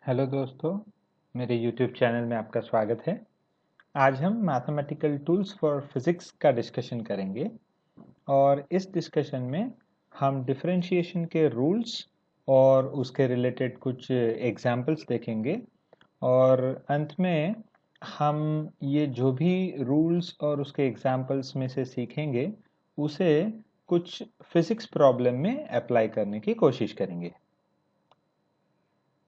Hello दोस्तों, मेरे YouTube channel में आपका स्वागत है। आज हम मैथमेटिकल टूल्स फॉर फिज़िक्स का डिस्कशन करेंगे और इस डिस्कशन में हम डिफरेंशिएशन के रूल्स और उसके रिलेटेड कुछ एग्जाम्पल्स देखेंगे और अंत में हम ये जो भी रूल्स और उसके एग्जाम्पल्स में से सीखेंगे उसे कुछ फिज़िक्स प्रॉब्लम में अप्लाई करने की कोशिश करेंगे।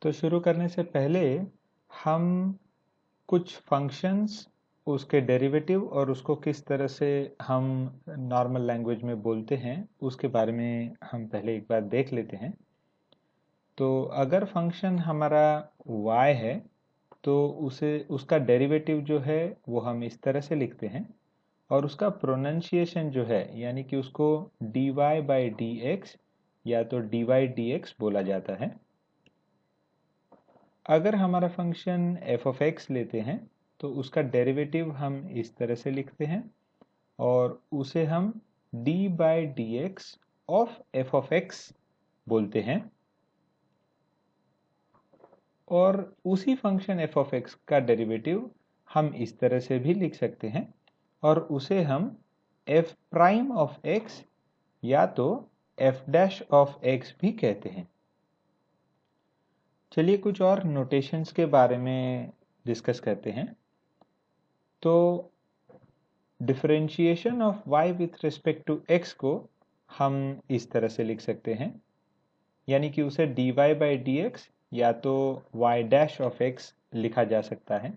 तो शुरू करने से पहले हम कुछ फंक्शंस, उसके डेरिवेटिव और उसको किस तरह से हम नॉर्मल लैंग्वेज में बोलते हैं उसके बारे में हम पहले एक बार देख लेते हैं। तो अगर फंक्शन हमारा y है तो उसे उसका डेरिवेटिव जो है वो हम इस तरह से लिखते हैं और उसका प्रोनंशिएशन जो है यानी कि उसको dy बाई डी एक्स या तो dy dx बोला जाता है। अगर हमारा फंक्शन f ऑफ x लेते हैं तो उसका डेरिवेटिव हम इस तरह से लिखते हैं और उसे हम d by D x of f of x बोलते हैं और उसी फंक्शन f ऑफ x का डेरिवेटिव हम इस तरह से भी लिख सकते हैं और उसे हम f प्राइम ऑफ x या तो f डैश ऑफ x भी कहते हैं। चलिए कुछ और नोटेशंस के बारे में डिस्कस करते हैं। तो differentiation of y with respect to x को हम इस तरह से लिख सकते हैं यानी कि उसे dy बाई डी एक्स या तो y डैश ऑफ x लिखा जा सकता है।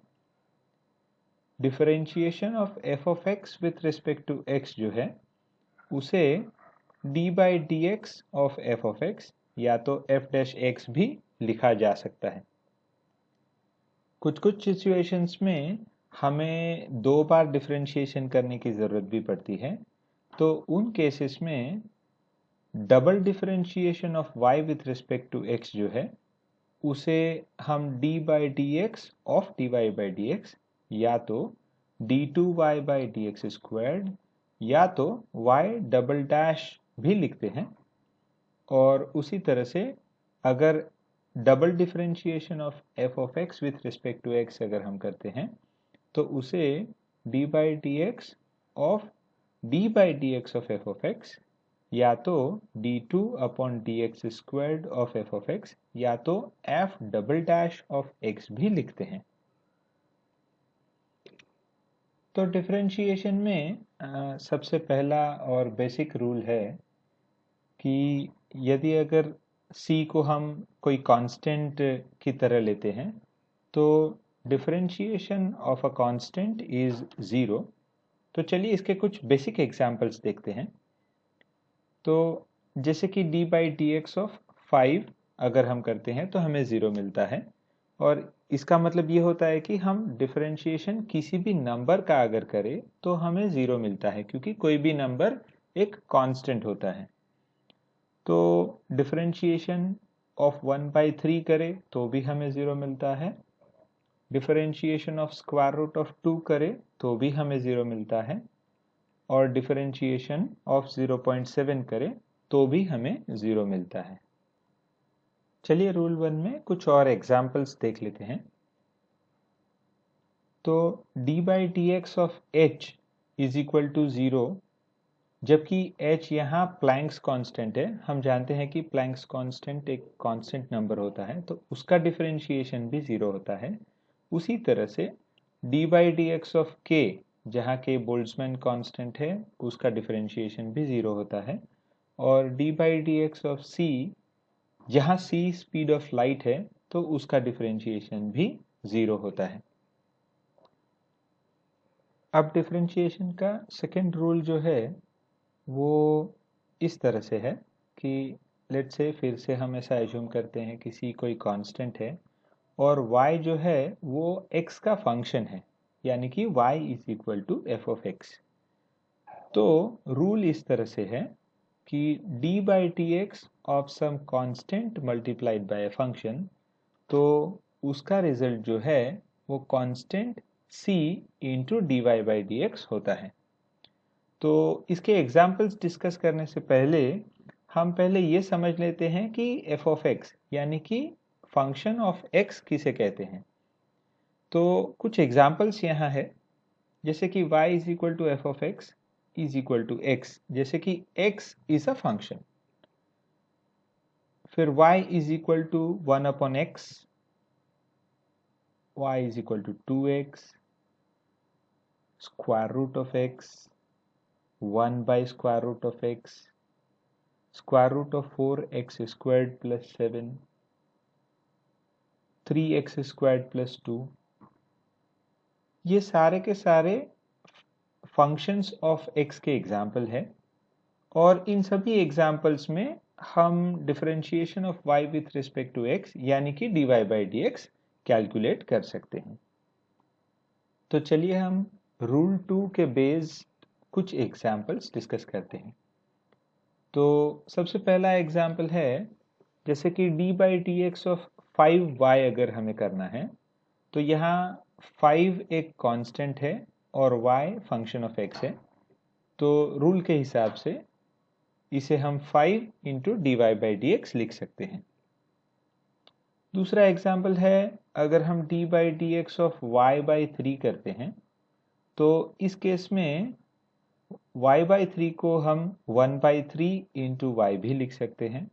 Differentiation of f of x with respect to x जो है उसे d by D x of f of x या तो f डैश x भी लिखा जा सकता है। कुछ कुछ सिचुएशंस में हमें दो बार डिफरेंशिएशन करने की ज़रूरत भी पड़ती है, तो उन केसेस में double differentiation of y with respect to x जो है उसे हम d by D x of dy by D X या तो d2y by D X squared या तो y डबल डैश भी लिखते हैं। और उसी तरह से अगर double differentiation of f of x with respect to x अगर हम करते हैं तो उसे d by D x of d by D x of f of x या तो d2 upon D X squared of f of x या तो f double dash of x भी लिखते हैं। तो डिफरेंशिएशन में सबसे पहला और बेसिक रूल है कि यदि अगर c को हम कोई कांस्टेंट की तरह लेते हैं तो differentiation of a constant is zero. तो चलिए इसके कुछ बेसिक एग्जांपल्स देखते हैं। तो जैसे कि d by D x of 5 अगर हम करते हैं तो हमें ज़ीरो मिलता है और इसका मतलब ये होता है कि हम डिफरेंशिएशन किसी भी नंबर का अगर करें तो हमें ज़ीरो मिलता है क्योंकि कोई भी नंबर एक कांस्टेंट होता है। तो डिफरेंशिएशन ऑफ 1 बाई 3 करें तो भी हमें ज़ीरो मिलता है। Differentiation of square root of 2 करें तो भी हमें ज़ीरो मिलता है और डिफरेंशिएशन ऑफ 0.7 करें तो भी हमें ज़ीरो मिलता है। चलिए रूल 1 में कुछ और एग्जाम्पल्स देख लेते हैं। तो d by D x of h is equal to zero, जबकि h यहाँ प्लैंक्स कांस्टेंट है। हम जानते हैं कि प्लैंक्स कांस्टेंट एक कांस्टेंट नंबर होता है तो उसका डिफरेंशिएशन भी ज़ीरो होता है। उसी तरह से d by D x of k जहाँ k बोल्ट्जमैन कांस्टेंट है उसका डिफरेंशिएशन भी ज़ीरो होता है और d by D x of c जहाँ c स्पीड ऑफ लाइट है तो उसका डिफरेंशिएशन भी ज़ीरो होता है। अब डिफरेंशिएशन का सेकेंड रूल जो है वो इस तरह से है कि लेट्स से फिर से हम ऐसा एज्यूम करते हैं कि c कोई कांस्टेंट है और y जो है वो x का फंक्शन है यानी कि y is equal to f of x। तो रूल इस तरह से है कि d by D x of sum constant multiplied by a function, तो उसका रिजल्ट जो है वो constant c into d y by D x होता है। तो इसके एग्जाम्पल्स डिस्कस करने से पहले हम पहले ये समझ लेते हैं कि f ऑफ x यानी कि फंक्शन ऑफ x किसे कहते हैं। तो कुछ एग्जाम्पल्स यहाँ है, जैसे कि y is equal to f of x is equal to x, जैसे कि x इज अ फंक्शन। फिर y is equal to 1 upon x, y is equal to 2x, square root of x, 1 by square root of x, square root of 4x squared plus 7, 3x squared plus 2। ये सारे के सारे functions of x के example है, और इन सभी examples में हम differentiation of y with respect to x यानी कि dy बाई dx कैलकुलेट कर सकते हैं। तो चलिए हम रूल 2 के बेस्ड कुछ एग्जाम्पल्स डिस्कस करते हैं। तो सबसे पहला एग्जाम्पल है, जैसे कि D by D x of 5y अगर हमें करना है, तो यहाँ 5 एक कांस्टेंट है और y फंक्शन ऑफ x है। तो रूल के हिसाब से इसे हम 5 into d y by D x लिख सकते हैं। दूसरा एग्जाम्पल है, अगर हम d by D x of y by 3 करते हैं, तो इस केस में y बाई 3 को हम 1 बाई 3 इंटू वाई भी लिख सकते हैं।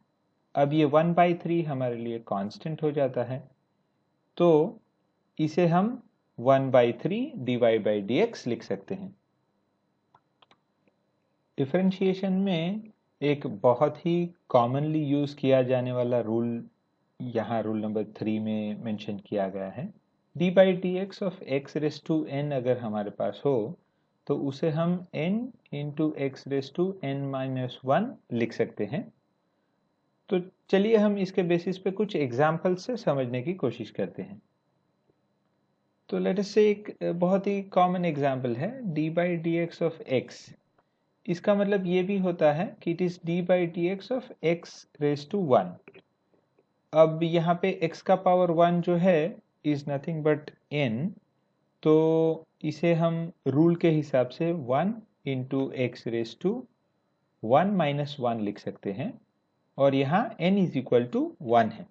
अब ये 1 बाई 3 हमारे लिए कांस्टेंट हो जाता है, तो इसे हम 1 by 3 d y by D x लिख सकते हैं। डिफरेंशिएशन में एक बहुत ही कॉमनली यूज किया जाने वाला रूल यहाँ रूल नंबर 3 में मेंशन किया गया है। D by D x of x raise to n अगर हमारे पास हो, तो उसे हम n into x raise to n minus 1 लिख सकते हैं। तो चलिए हम इसके बेसिस पे कुछ एग्जाम्पल से समझने की कोशिश करते हैं। तो लेट अस से एक बहुत ही कॉमन एग्जाम्पल है, d by D x of x. इसका मतलब ये भी होता है कि it is d by D x of x raise to 1। अब यहाँ पे x का पावर 1 जो है इज नथिंग बट n, तो इसे हम रूल के हिसाब से 1 into x raise to 1 minus 1 लिख सकते हैं, और यहाँ n इज इक्वल टू 1 है।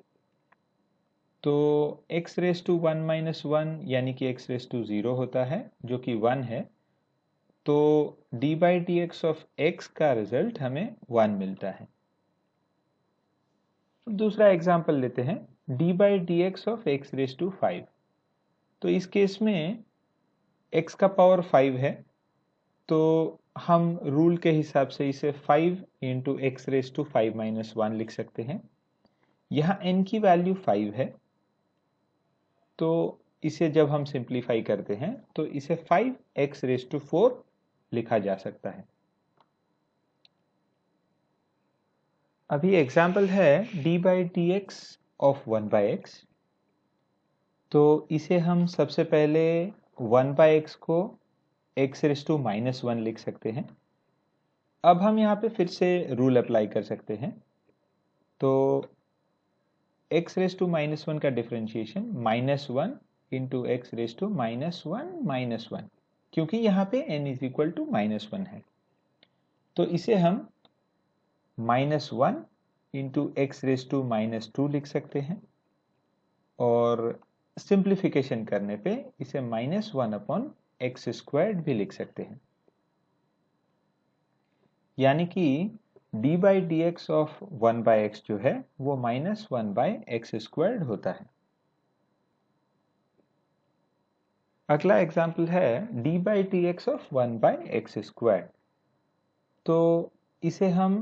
तो x रेस टू 1 माइनस 1 यानी कि x रेस टू 0 होता है, जो कि 1 है। तो d by D x of x का रिजल्ट हमें 1 मिलता है। दूसरा एग्जाम्पल लेते हैं, d by D x of x raise to 5। तो इस केस में x का पावर 5 है, तो हम रूल के हिसाब से इसे 5 into x raise to 5 minus 1 लिख सकते हैं। यहाँ n की वैल्यू 5 है, तो इसे जब हम सिंप्लीफाई करते हैं तो इसे 5x रेस टू 4 लिखा जा सकता है। अभी एग्जाम्पल है d by D x of 1 by x. तो इसे हम सबसे पहले 1 बाई एक्स को x रेस टू माइनस 1 लिख सकते हैं। अब हम यहाँ पे फिर से रूल अप्लाई कर सकते हैं। तो x रेस टू माइनस 1 का differentiation minus 1 into x raise to minus 1 minus 1, क्योंकि यहाँ पे n is equal to minus 1 है। तो इसे हम minus 1 into x raise to minus 2 लिख सकते हैं, और सिंप्लीफिकेशन करने पे इसे माइनस 1 अपॉन एक्स स्क्वायर्ड भी लिख सकते हैं। यानी कि d by D x of 1 by x जो है वो माइनस 1 बाई एक्स स्क्वायर्ड होता है। अगला एग्जाम्पल है d by D x of 1 by x squared. तो इसे हम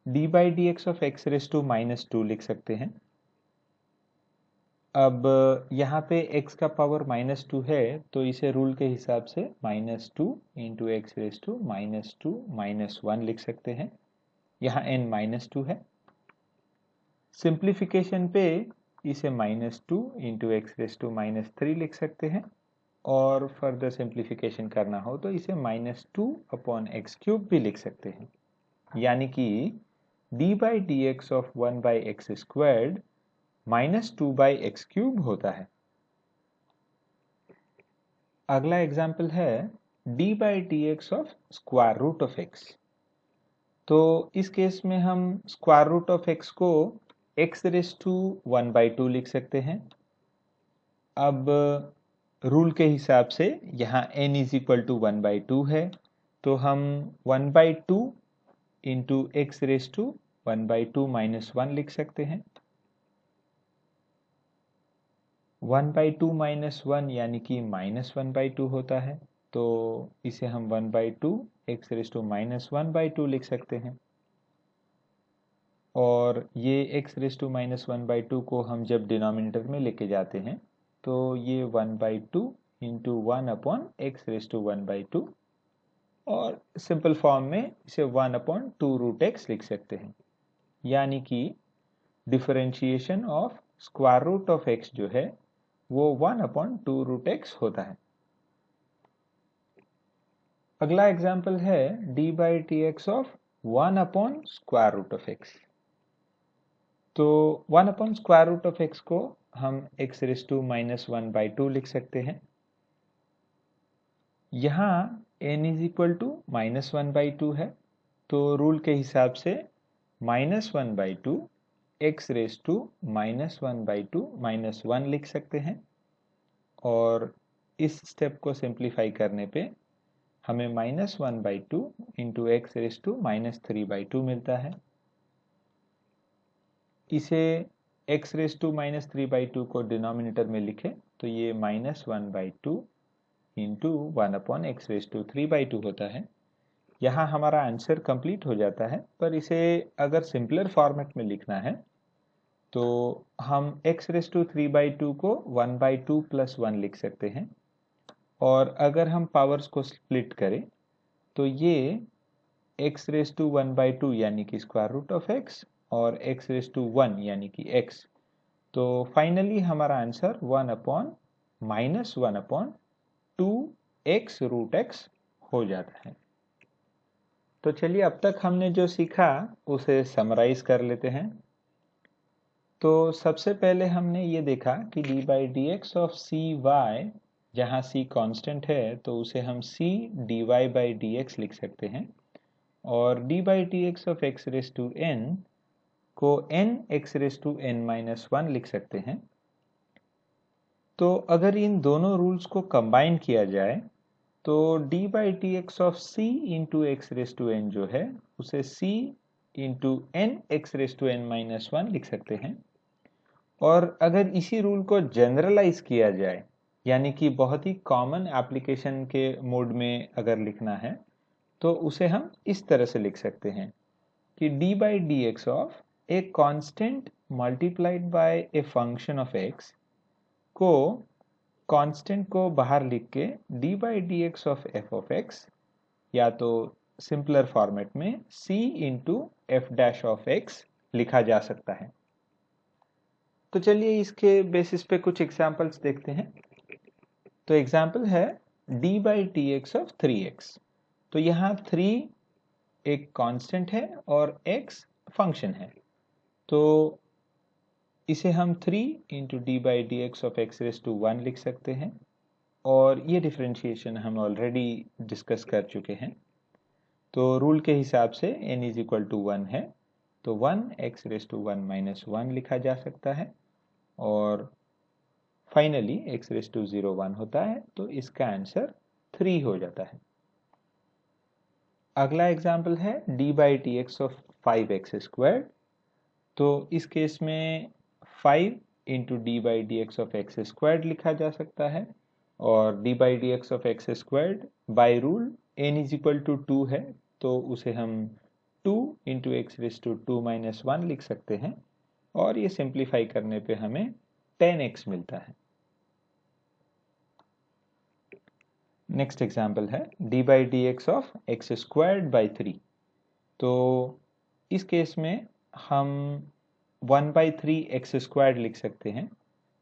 d by D x of x raise to minus 2 लिख सकते हैं। अब यहाँ पे x का पावर माइनस 2 है, तो इसे रूल के हिसाब से minus 2 into x raise to minus 2 minus 1 लिख सकते हैं। यहाँ n माइनस 2 है। सिंप्लीफिकेशन पे इसे minus 2 into x raise to minus 3 लिख सकते हैं, और फर्दर सिंप्लीफिकेशन करना हो तो इसे माइनस 2 अपॉन एक्स क्यूब भी लिख सकते हैं। यानी कि d by D x of 1 by x squared minus 2 by x cube होता है। अगला एग्जाम्पल है d by D x of square root of x. तो इस केस में हम स्क्वायर रूट ऑफ एक्स को x रेस टू 1/2 लिख सकते हैं। अब रूल के हिसाब से यहाँ n इज इक्वल टू 1/2 है, तो हम 1/2 into x raise to 1/2 minus 1 लिख सकते हैं। 1/2 माइनस 1 यानी कि -1/2 होता है, तो इसे हम 1/2 एक्स रेस टू -1/2 लिख सकते हैं। और ये एक्स रेस टू -1/2 को हम जब डिनोमिनेटर में लेके जाते हैं तो ये 1/2 इंटू 1/x रेस टू 1/2, और सिंपल फॉर्म में इसे 1/2√x लिख सकते हैं। यानी कि differentiation of square root of x जो है वो 1/2√x होता है। अगला एग्जाम्पल है d/dx ऑफ 1/√x। तो 1/√x को हम x रेस टू -1/2 लिख सकते हैं। यहाँ n इज इक्वल टू -1/2 है, तो रूल के हिसाब से -1/2 x रेस टू -1/2 -1 लिख सकते हैं। और इस स्टेप को सिंप्लीफाई करने पे हमें -1/2 इंटू एक्स रेस टू -3/2 मिलता है। इसे x रेस टू -3/2 को डिनोमिनेटर में लिखें तो ये -1/2 इंटू 1/x रेस टू 3/2 होता है। यहाँ हमारा आंसर कंप्लीट हो जाता है, पर इसे अगर सिंपलर फॉर्मेट में लिखना है तो हम x रेस टू 3/2 को 1/2 प्लस 1 लिख सकते हैं। और अगर हम पावर्स को स्प्लिट करें तो ये x रेस टू 1/2 यानी कि स्क्वायर रूट ऑफ x और x रेस टू 1 यानी कि x, तो फाइनली हमारा आंसर 1/(2x√x) हो जाता है। तो चलिए अब तक हमने जो सीखा उसे समराइज कर लेते हैं। तो सबसे पहले हमने ये देखा कि d/dx ऑफ cy, जहाँ c कांस्टेंट है तो उसे हम c dy/dx लिख सकते हैं। और d/dx of x raise to n को n x raise to n-1 लिख सकते हैं। तो अगर इन दोनों रूल्स को कंबाइन किया जाए तो d/dx of c into x raise to n जो है उसे c into n x raise to n-1 लिख सकते हैं। और अगर इसी रूल को जनरलाइज किया जाए, यानी कि बहुत ही कॉमन एप्लीकेशन के मोड में अगर लिखना है, तो उसे हम इस तरह से लिख सकते हैं कि d/dx of a constant multiplied bye a function of x को कांस्टेंट को बाहर लिख के d/dx of f of x, या तो सिंपलर फॉर्मेट में c into f dash of x लिखा जा सकता है। तो चलिए इसके बेसिस पे कुछ एग्जांपल्स देखते हैं। तो एग्जांपल है d/dx ऑफ 3x। तो यहाँ 3 एक कांस्टेंट है और x फंक्शन है, तो इसे हम 3 into d/dx of x raise to 1 लिख सकते हैं। और ये डिफरेंशिएशन हम ऑलरेडी डिस्कस कर चुके हैं। तो रूल के हिसाब से n इज इक्वल टू 1 है, तो 1x रेस टू 1 माइनस 1 लिखा जा सकता है। और फाइनली x रेस टू 0 1 होता है, तो इसका आंसर 3 हो जाता है। अगला एग्जाम्पल है d/dx ऑफ 5x²। तो इस केस में 5 इंटू d/dx ऑफ x² लिखा जा सकता है। और d/dx of x² by rule n is equal to 2 है, तो उसे हम 2 into x raise to 2 minus 1 लिख सकते हैं। और ये सिंप्लीफाई करने पे हमें 10x मिलता है। नेक्स्ट एग्जाम्पल है d/dx ऑफ x² 3। तो इस केस में हम 1/3x² लिख सकते हैं।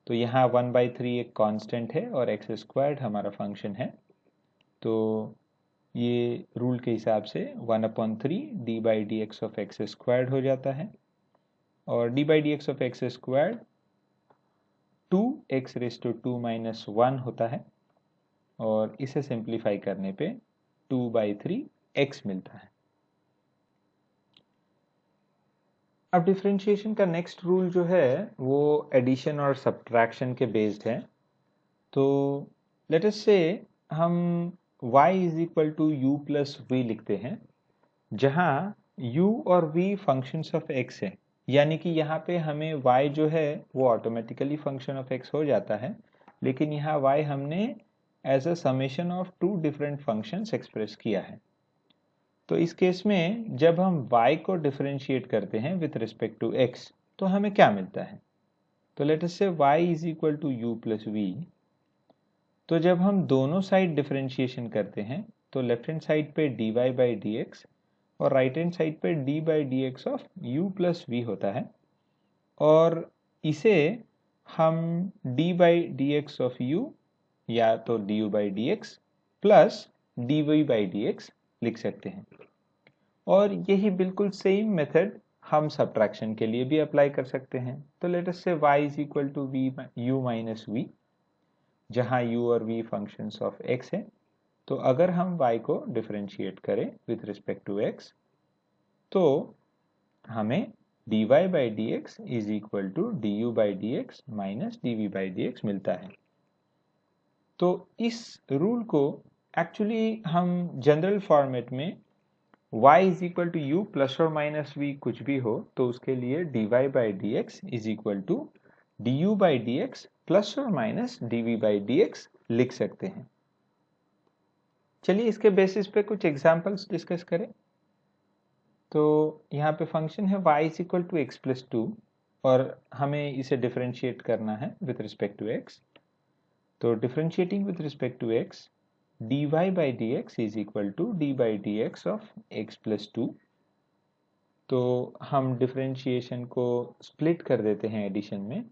तो यहाँ 1/3 एक कांस्टेंट है और x² हमारा फंक्शन है, तो ये रूल के हिसाब से 1/3 d/dx ऑफ x² हो जाता है। और d/dx of x² 2x race to 2 minus 1 होता है, और इसे सिंप्लीफाई करने पे 2/3 x मिलता है। अब डिफरेंशिएशन का नेक्स्ट रूल जो है वो एडिशन और सब्ट्रैक्शन के बेस्ड है। तो लेट अस से हम y is equal to u plus v लिखते हैं, जहां u और v फंक्शंस ऑफ x है, यानी कि यहाँ पे हमें y जो है वो ऑटोमेटिकली फंक्शन ऑफ x हो जाता है, लेकिन यहाँ y हमने as a summation of two different functions express किया है। तो इस केस में जब हम y को डिफरेंशिएट करते हैं विथ रिस्पेक्ट टू x तो हमें क्या मिलता है? तो late us say y is equal to u plus v. तो जब हम दोनों साइड डिफरेंशिएशन करते हैं तो लेफ्ट हैंड साइड पे dy बाई डी एक्स और राइट हैंड साइड पे d by D x of u plus v होता है, और इसे हम d by D x of u या तो du by D x plus dy by D x लिख सकते हैं। और यही बिल्कुल सेम मेथड हम सब्ट्रैक्शन के लिए भी अप्लाई कर सकते हैं। तो late us say y is equal to u minus v, जहां u और v फंक्शंस ऑफ x है। तो अगर हम y को डिफरेंशिएट करें विथ रिस्पेक्ट टू x तो हमें dy by D x is equal to du by D x minus dv by D x मिलता है। तो इस रूल को एक्चुअली हम जनरल फॉर्मेट में y is equal to u plus और माइनस वी कुछ भी हो तो उसके लिए dy by D x is equal to du by D x plus और minus dv by D x लिख सकते हैं। चलिए इसके बेसिस पे कुछ एग्जांपल्स डिस्कस करें। तो यहाँ पे फंक्शन है y is equal to x plus two और हमें इसे डिफरेंशिएट करना है विथ रिस्पेक्ट टू x। तो differentiating with respect to x dy by D x is equal to d by D x of x plus two. तो हम differentiation को split कर देते हैं एडिशन में,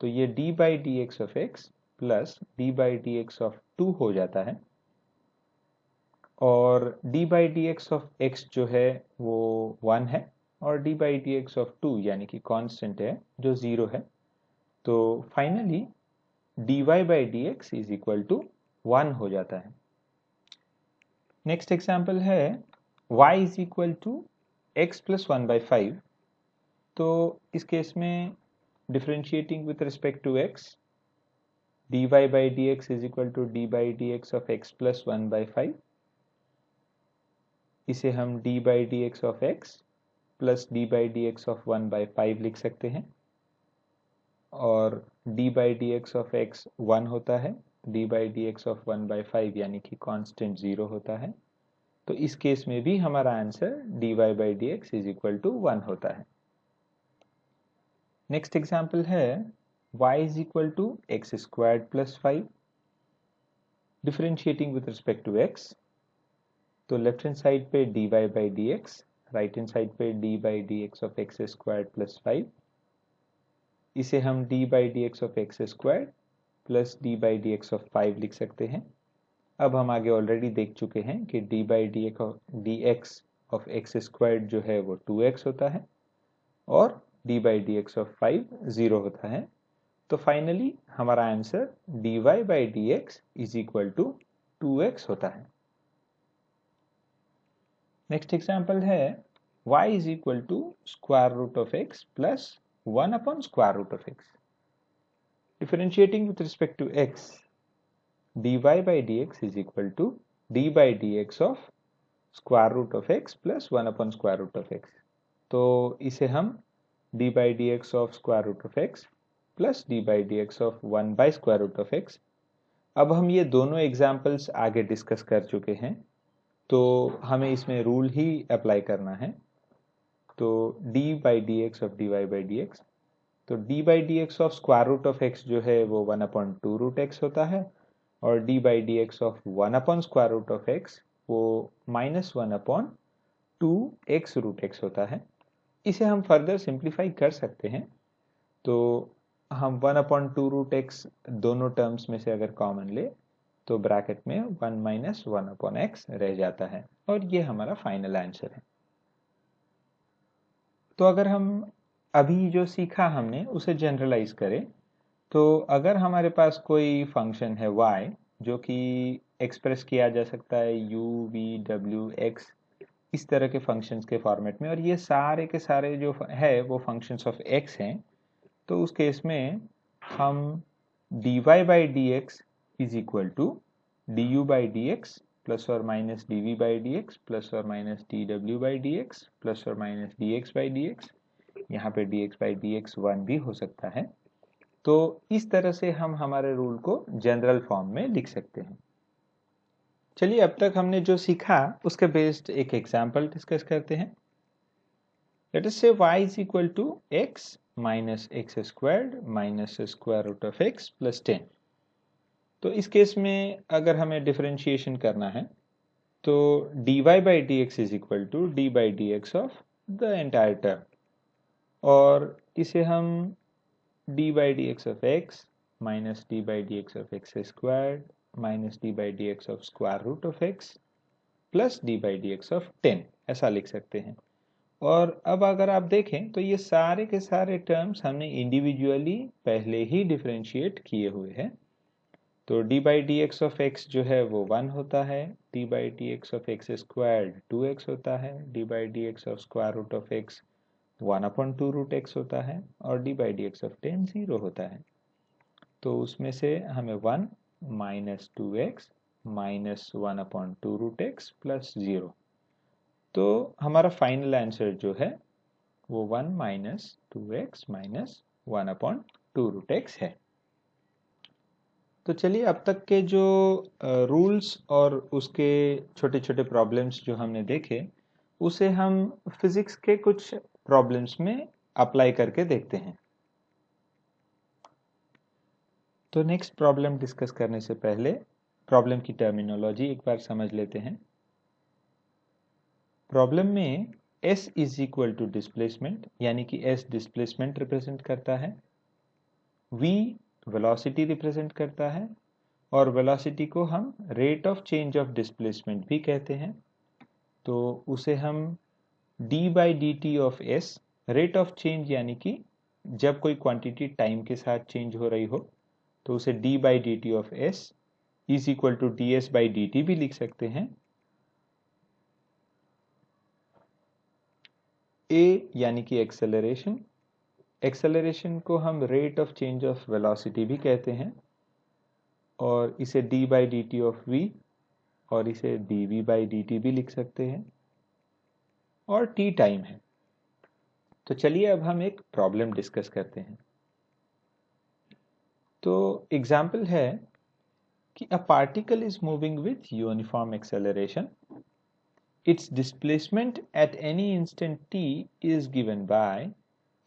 तो ये d by D x of x plus d by D x of two हो जाता है, और d by D x of x जो है वो 1 है और d by D x of 2 यानी कि कांस्टेंट है जो 0 है। तो finally dy by D x is equal to 1 हो जाता है। नेक्स्ट एग्जाम्पल है y is equal to x plus 1 by 5। तो इस केस में differentiating with respect to x dy by D x is equal to d by D x of x plus 1 by 5। इसे हम d by D x of x plus d by D x of 1 by 5 लिख सकते हैं, और d by D x of x 1 होता है, d by D x of 1 by 5 यानी कि कांस्टेंट 0 होता है। तो इस केस में भी हमारा answer dy by D x is equal to 1 होता है। नेक्स्ट एग्जाम्पल है y is equal to x squared plus 5। Differentiating with respect to x तो लेफ्ट हैंड साइड पे dy by D x, right hand side पे d by D x of x squared plus 5। इसे हम d by D x of x squared plus d by D x of 5 लिख सकते हैं। अब हम आगे ऑलरेडी देख चुके हैं कि d by D x of x squared जो है वो 2x होता है और d by D x of 5 0 होता है। तो फाइनली हमारा answer dy by D x is equal to 2x होता है। नेक्स्ट एग्जाम्पल है y is equal to square root of x plus 1 upon square root of x। Differentiating with respect to x dy by D x is equal to d by D x of square root of x plus 1 upon square root of x। तो इसे हम d by D x of square root of x plus d by D x of 1 by square root of x। अब हम ये दोनों examples आगे discuss कर चुके हैं, तो हमें इसमें रूल ही अप्लाई करना है। तो d by D x of dy by D x, तो d by D x of square root of x जो है वो 1 अपॉन 2 रूट x होता है, और d by D x of 1 upon square root of x वो minus 1 upon 2x root x होता है। इसे हम फर्दर सिंप्लीफाई कर सकते हैं, तो हम 1 अपॉन 2 रूट x दोनों टर्म्स में से अगर कॉमन ले तो ब्रैकेट में 1 माइनस 1 अपॉन x रह जाता है, और ये हमारा फाइनल आंसर है। तो अगर हम अभी जो सीखा हमने उसे जनरलाइज करें, तो अगर हमारे पास कोई फंक्शन है y जो कि एक्सप्रेस किया जा सकता है u v w x इस तरह के फंक्शंस के फॉर्मेट में, और ये सारे के सारे जो है वो फंक्शंस ऑफ x हैं। तो उस केस में हम dy by D x is equal to d u by D x plus और minus d v by D x plus और माइनस डी डब्ल्यू बाई डी एक्स प्लस और minus d x by D x, यहाँ पे d x by D x 1 भी हो सकता है। तो इस तरह से हम हमारे रूल को जनरल फॉर्म में लिख सकते हैं। चलिए अब तक हमने जो सीखा उसके बेस्ड एक एग्जाम्पल डिस्कस करते हैं। Late us say y is equal to x minus x squared minus square root of x plus 10। तो इस केस में अगर हमें डिफरेंशिएशन करना है तो dy by dx is equal to d by dx of the entire term, और इसे हम d by dx of x minus d by dx of x squared minus d by dx of square root of x plus d by dx of 10 ऐसा लिख सकते हैं। और अब अगर आप देखें तो ये सारे के सारे टर्म्स हमने इंडिविजुअली पहले ही डिफरेंशिएट किए हुए हैं। तो d by D x of x जो है वो 1 होता है, d by D x of x squared 2x होता है, d by D x of square root of x 1/2 root x होता है, और d by D x of 10 0 होता है। तो उसमें से हमें 1 minus 2x minus 1/2 root x plus 0, तो हमारा फाइनल आंसर जो है वो 1 minus 2x minus 1/2 root x है। तो चलिए अब तक के जो रूल्स और उसके छोटे छोटे प्रॉब्लम्स जो हमने देखे उसे हम फिजिक्स के कुछ प्रॉब्लम्स में अप्लाई करके देखते हैं। तो नेक्स्ट प्रॉब्लम डिस्कस करने से पहले प्रॉब्लम की टर्मिनोलॉजी एक बार समझ लेते हैं। प्रॉब्लम में s is equal to displacement, यानी कि s डिस्प्लेसमेंट रिप्रेजेंट करता है, v वेलोसिटी रिप्रेजेंट करता है, और वेलोसिटी को हम rate of change of displacement भी कहते हैं। तो उसे हम d by d t of s, rate of change यानी कि जब कोई क्वांटिटी टाइम के साथ चेंज हो रही हो तो उसे d by d t of s is equal to d s by d t भी लिख सकते हैं। a यानी कि एक्सेलरेशन, एक्सेलरेशन को हम rate of change of velocity भी कहते हैं, और इसे d by d t of v और इसे dv बाई डी टी भी लिख सकते हैं, और t टाइम है। तो चलिए अब हम एक प्रॉब्लम डिस्कस करते हैं। तो एग्जाम्पल है कि a particle is moving with uniform acceleration, its displacement at any instant t is given by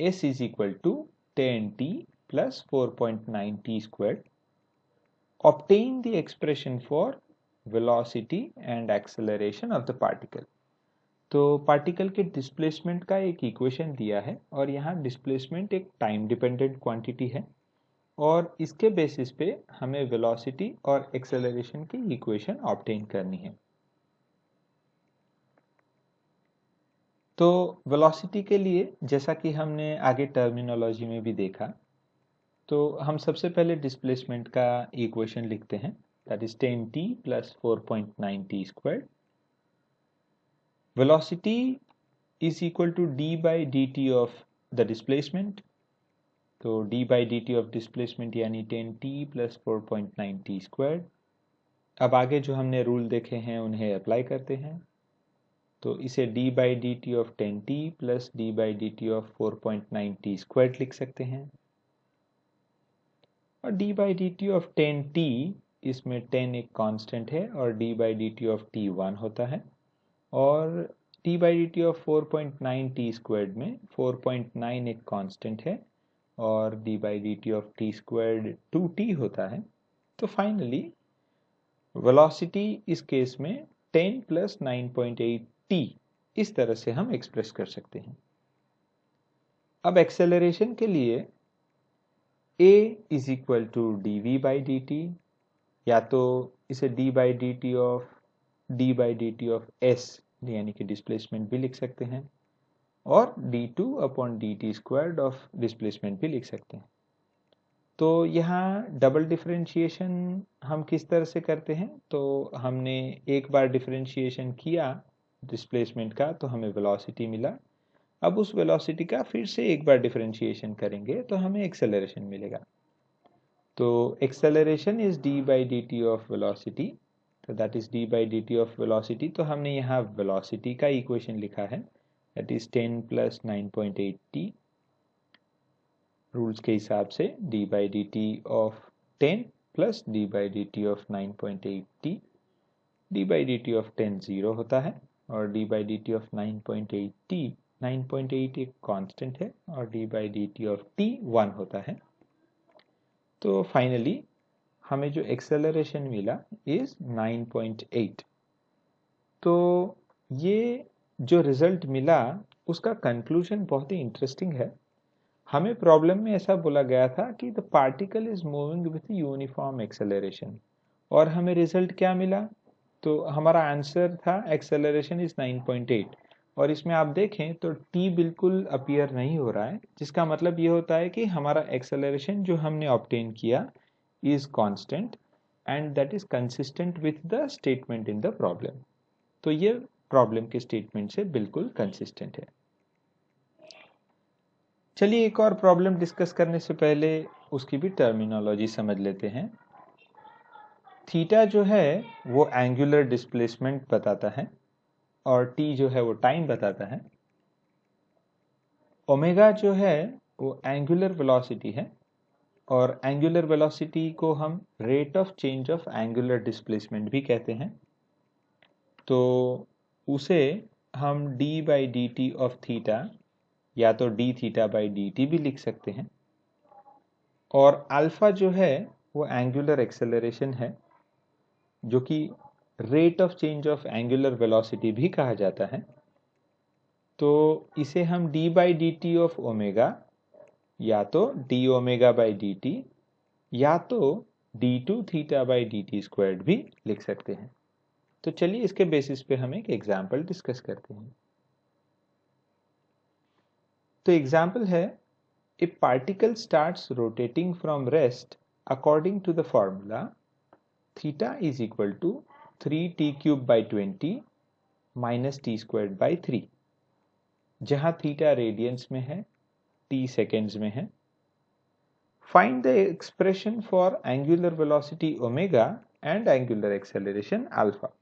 s is equal to 10t plus 4.9 t squared. Obtain the expression for velocity and acceleration of the particle. तो particle के displacement का एक equation दिया है, और यहाँ displacement एक time dependent quantity है, और इसके बेसिस पे हमें वेलोसिटी और एक्सेलरेशन की इक्वेशन ऑब्टेन करनी है। तो वेलोसिटी के लिए जैसा कि हमने आगे टर्मिनोलॉजी में भी देखा, तो हम सबसे पहले डिस्प्लेसमेंट का इक्वेशन लिखते हैं, that is 10t plus 4.9 t square. Velocity is equal to d by d t of the displacement, तो d by d t of displacement यानी 10t प्लस 4.9 t स्क्वायर। अब आगे जो हमने रूल देखे हैं उन्हें अप्लाई करते हैं, तो इसे d by d t of 10t plus d by d t of 4.9 t square लिख सकते हैं, और d by d t of 10t, इसमें 10 एक कांस्टेंट है और d by d t of t 1 होता है, और d by d t of 4.9 t square में 4.9 एक कांस्टेंट है और d by d t of t square 2t होता है। तो फाइनली वेलोसिटी इस केस में 10 प्लस 9.8 t इस तरह से हम एक्सप्रेस कर सकते हैं। अब एक्सेलरेशन के लिए a is equal to d v by d t, या तो इसे d by d t of d by d t of s यानी कि डिस्प्लेसमेंट भी लिख सकते हैं, और d2 upon D T squared of displacement भी लिख सकते हैं। तो यहाँ डबल डिफरेंशिएशन हम किस तरह से करते हैं, तो हमने एक बार डिफरेंशिएशन किया डिस्प्लेसमेंट का तो हमें वेलोसिटी मिला। अब उस वेलोसिटी का फिर से एक बार डिफरेंशिएशन करेंगे तो हमें एक्सेलरेशन मिलेगा। तो acceleration is d by d t of velocity, तो that is d by d t of velocity. तो हमने यहाँ वेलोसिटी का इक्वेशन लिखा है, that is 10 plus 9.8 t. Rules के हिसाब से d by d t of 10 plus d by d t of 9.8 टी। D by d t of 10 0 होता है और d by d t of 9.8 T, 9.8 एक कांस्टेंट है और d by d t of T 1 होता है। तो फाइनली हमें जो एक्सेलरेशन मिला इज 9.8। तो ये जो रिजल्ट मिला उसका कंक्लूजन बहुत ही इंटरेस्टिंग है। हमें प्रॉब्लम में ऐसा बोला गया था कि the particle is moving with uniform acceleration, और हमें रिजल्ट क्या मिला? तो हमारा आंसर था एक्सेलरेशन इज 9.8, और इसमें आप देखें तो t बिल्कुल अपीयर नहीं हो रहा है, जिसका मतलब ये होता है कि हमारा एक्सेलरेशन जो हमने ऑब्टेन किया is constant and that is consistent with the statement in the problem. तो ये प्रॉब्लम के स्टेटमेंट से बिल्कुल कंसिस्टेंट है। चलिए एक और प्रॉब्लम डिस्कस करने से पहले उसकी भी टर्मिनोलॉजी समझ लेते हैं। थीटा जो है वो एंगुलर डिस्प्लेसमेंट बताता है और टी जो है वो टाइम बताता है। ओमेगा जो है वो एंगुलर वेलोसिटी है और एंगुलर वेलोसिटी को हम rate of change of angular displacement भी कहते हैं। तो उसे हम d by d t of theta या तो d theta by d t भी लिख सकते हैं। और अल्फा जो है वो एंगुलर एक्सेलरेशन है, जो कि rate of change of angular velocity भी कहा जाता है। तो इसे हम d by d t of omega या तो d omega by d t या तो d2 theta by d T squared भी लिख सकते हैं। तो चलिए इसके बेसिस पे हम एक एग्जाम्पल डिस्कस करते हैं। तो एग्जाम्पल है, a particle starts rotating from rest according to the formula theta is equal to 3t cube by 20 minus t squared by 3, जहां थीटा रेडियंस में है, t सेकेंड्स में है। Find the expression for angular velocity omega and angular acceleration alpha.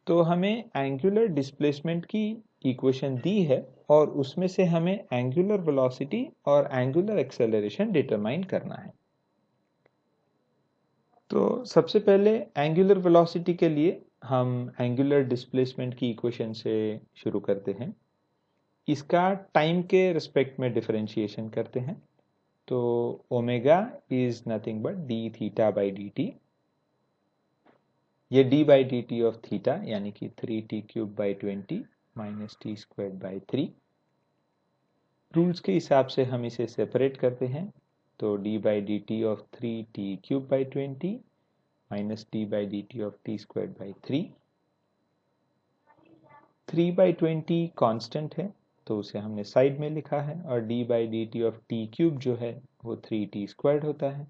तो हमें angular displacement की equation दी है और उसमें से हमें एंगुलर वेलोसिटी और एंगुलर एक्सेलरेशन डिटरमाइन करना है। तो सबसे पहले एंगुलर वेलोसिटी के लिए हम एंगुलर डिस्प्लेसमेंट की इक्वेशन से शुरू करते हैं। इसका टाइम के रिस्पेक्ट में डिफरेंशिएशन करते हैं। तो omega is nothing but D theta by d T. ये d by d t of theta यानी कि 3t cube by 20 minus T square by 3। Rules के हिसाब से हम इसे सेपरेट करते हैं। तो d by d t of 3t cube by 20 minus d by d t of T square by 3। 3 by 20 constant है तो उसे हमने साइड में लिखा है, और d by d t of t cube जो है वो 3t स्क्वायर्ड होता है।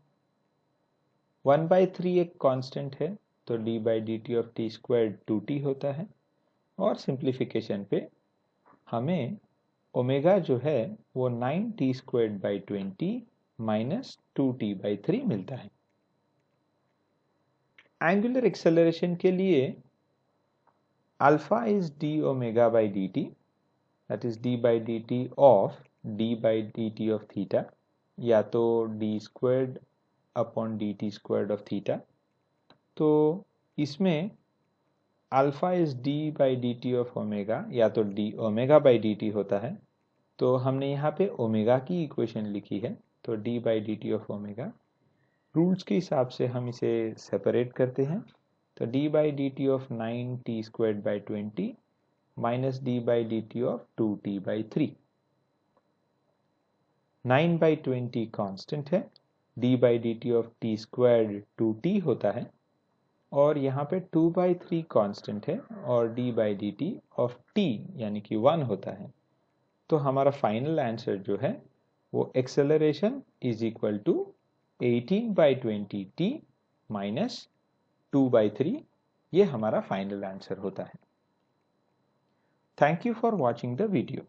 1 बाई 3 एक कॉन्स्टेंट है तो d by d t of T squared 2t होता है, और सिंप्लीफिकेशन पे हमें ओमेगा जो है वो 9t squared by 20 minus 2t by 3 मिलता है। एंगुलर एक्सेलरेशन के लिए alpha is d omega by d T, that is d by d t of d by d t of theta या तो d squared upon D T squared of theta. तो इसमें alpha is d by d t of omega या तो d omega by d T होता है। तो हमने यहाँ पे ओमेगा की इक्वेशन लिखी है, तो d by d t of omega. Rules के हिसाब से हम इसे सेपरेट करते हैं। तो d by d t of 9t squared by 20 minus d by d t of 2t by 3। 9 by 20 constant है, d by d t of t squared 2t होता है, और यहाँ पे 2 बाई 3 कॉन्स्टेंट है और d by d t of t यानी कि 1 होता है। तो हमारा फाइनल आंसर जो है वो acceleration is equal to 18 by 20 t minus 2 by 3, ये हमारा फाइनल आंसर होता है। Thank you for watching the video.